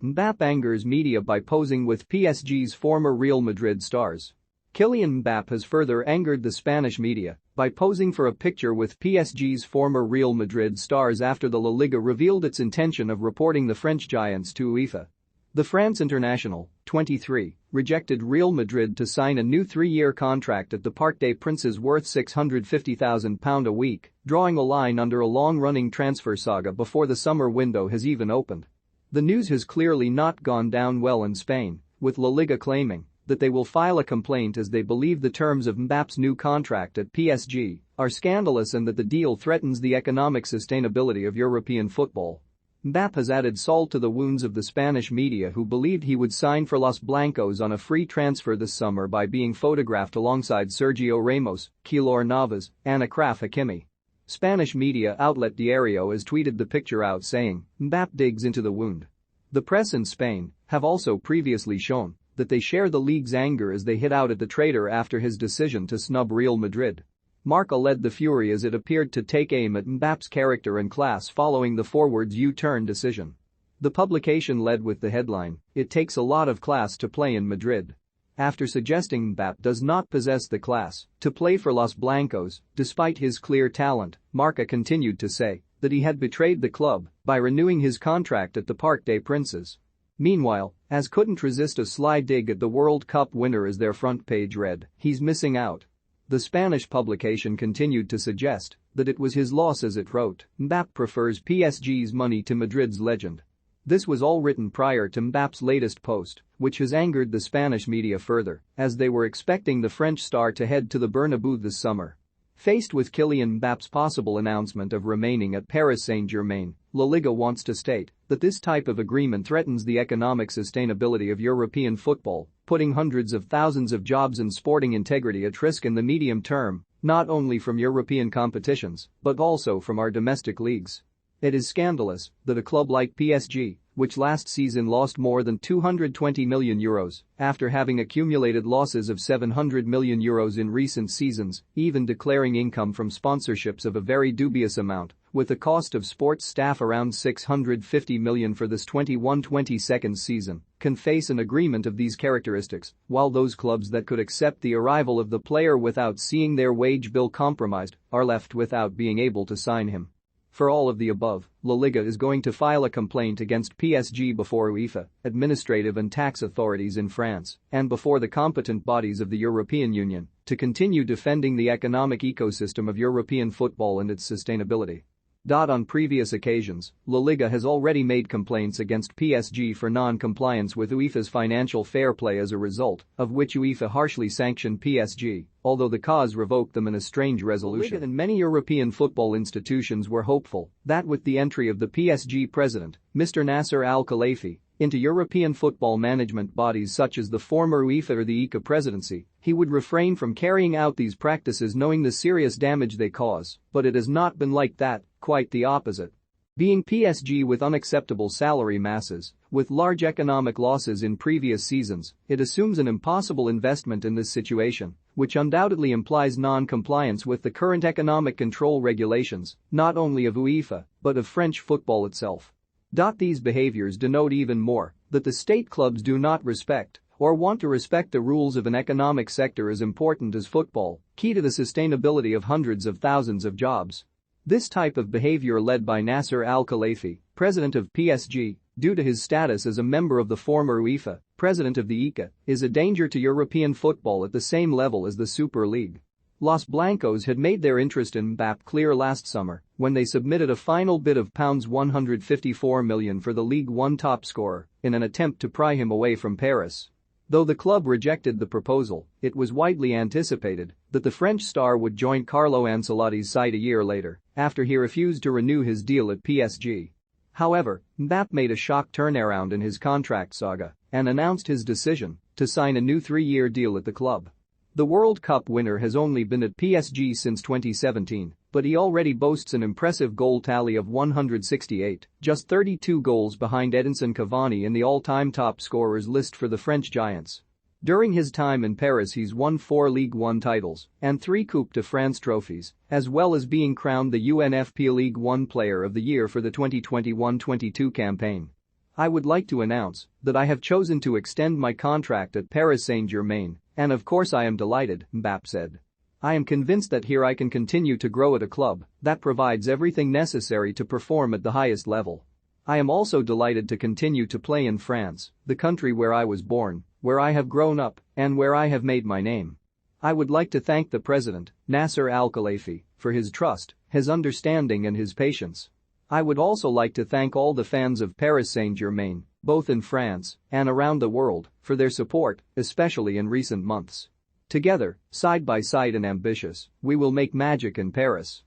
Mbappe angers media by posing with PSG's former Real Madrid stars. Kylian Mbappe has further angered the Spanish media by posing for a picture with PSG's former Real Madrid stars after the La Liga revealed its intention of reporting the French giants to UEFA. The France international, 23, rejected Real Madrid to sign a new 3-year contract at the Parc des Princes worth £650,000 a week, drawing a line under a long-running transfer saga before the summer window has even opened. The news has clearly not gone down well in Spain, with La Liga claiming that they will file a complaint as they believe the terms of Mbappe's new contract at PSG are scandalous and that the deal threatens the economic sustainability of European football. Mbappe has added salt to the wounds of the Spanish media who believed he would sign for Los Blancos on a free transfer this summer by being photographed alongside Sergio Ramos, Keylor Navas, and Achraf Hakimi. Spanish media outlet Diario has tweeted the picture out saying, "Mbappe digs into the wound." The press in Spain have also previously shown that they share the league's anger as they hit out at the traitor after his decision to snub Real Madrid. Marca led the fury as it appeared to take aim at Mbappe's character and class following the forward's U-turn decision. The publication led with the headline, "It takes a lot of class to play in Madrid." After suggesting Mbappe does not possess the class to play for Los Blancos, despite his clear talent, Marca continued to say that he had betrayed the club by renewing his contract at the Parc des Princes. Meanwhile, AS couldn't resist a sly dig at the World Cup winner as their front page read, "He's missing out." The Spanish publication continued to suggest that it was his loss as it wrote, "Mbappe prefers PSG's money to Madrid's legend." This was all written prior to Mbappe's latest post, which has angered the Spanish media further, as they were expecting the French star to head to the Bernabeu this summer. Faced with Kylian Mbappe's possible announcement of remaining at Paris Saint-Germain, La Liga wants to state that this type of agreement threatens the economic sustainability of European football, putting hundreds of thousands of jobs and sporting integrity at risk in the medium term, not only from European competitions, but also from our domestic leagues. It is scandalous that a club like PSG, which last season lost more than €220 million after having accumulated losses of €700 million in recent seasons, even declaring income from sponsorships of a very dubious amount, with the cost of sports staff around €650 million for this 21-22 season, can face an agreement of these characteristics, while those clubs that could accept the arrival of the player without seeing their wage bill compromised are left without being able to sign him. For all of the above, La Liga is going to file a complaint against PSG before UEFA, administrative and tax authorities in France, and before the competent bodies of the European Union, to continue defending the economic ecosystem of European football and its sustainability. On previous occasions, La Liga has already made complaints against PSG for non-compliance with UEFA's financial fair play, as a result of which UEFA harshly sanctioned PSG, although the cause revoked them in a strange resolution. La Liga and many European football institutions were hopeful that with the entry of the PSG president, Mr. Nasser Al-Khelaifi, into European football management bodies such as the former UEFA or the ICA presidency, he would refrain from carrying out these practices knowing the serious damage they cause, but it has not been like that, quite the opposite. Being PSG with unacceptable salary masses, with large economic losses in previous seasons, it assumes an impossible investment in this situation, which undoubtedly implies non-compliance with the current economic control regulations, not only of UEFA, but of French football itself. These behaviors denote even more that the state clubs do not respect or want to respect the rules of an economic sector as important as football, key to the sustainability of hundreds of thousands of jobs. This type of behavior led by Nasser Al-Khelaifi, president of PSG, due to his status as a member of the former UEFA, president of the ICA, is a danger to European football at the same level as the Super League. Los Blancos had made their interest in Mbappe clear last summer when they submitted a final bid of £154 million for the League One top scorer in an attempt to pry him away from Paris. Though the club rejected the proposal, it was widely anticipated that the French star would join Carlo Ancelotti's side a year later after he refused to renew his deal at PSG. However, Mbappe made a shock turnaround in his contract saga and announced his decision to sign a new 3-year deal at the club. The World Cup winner has only been at PSG since 2017, but he already boasts an impressive goal tally of 168, just 32 goals behind Edinson Cavani in the all-time top scorers list for the French Giants. During his time in Paris he's won 4 Ligue 1 titles and 3 Coupe de France trophies, as well as being crowned the UNFP Ligue 1 Player of the Year for the 2021-22 campaign. I would like to announce that I have chosen to extend my contract at Paris Saint-Germain, and of course I am delighted," Mbappe said. "I am convinced that here I can continue to grow at a club that provides everything necessary to perform at the highest level. I am also delighted to continue to play in France, the country where I was born, where I have grown up, and where I have made my name. I would like to thank the president, Nasser Al-Khelaifi, for his trust, his understanding and his patience. I would also like to thank all the fans of Paris Saint-Germain, both in France and around the world, for their support, especially in recent months. Together, side by side and ambitious, we will make magic in Paris."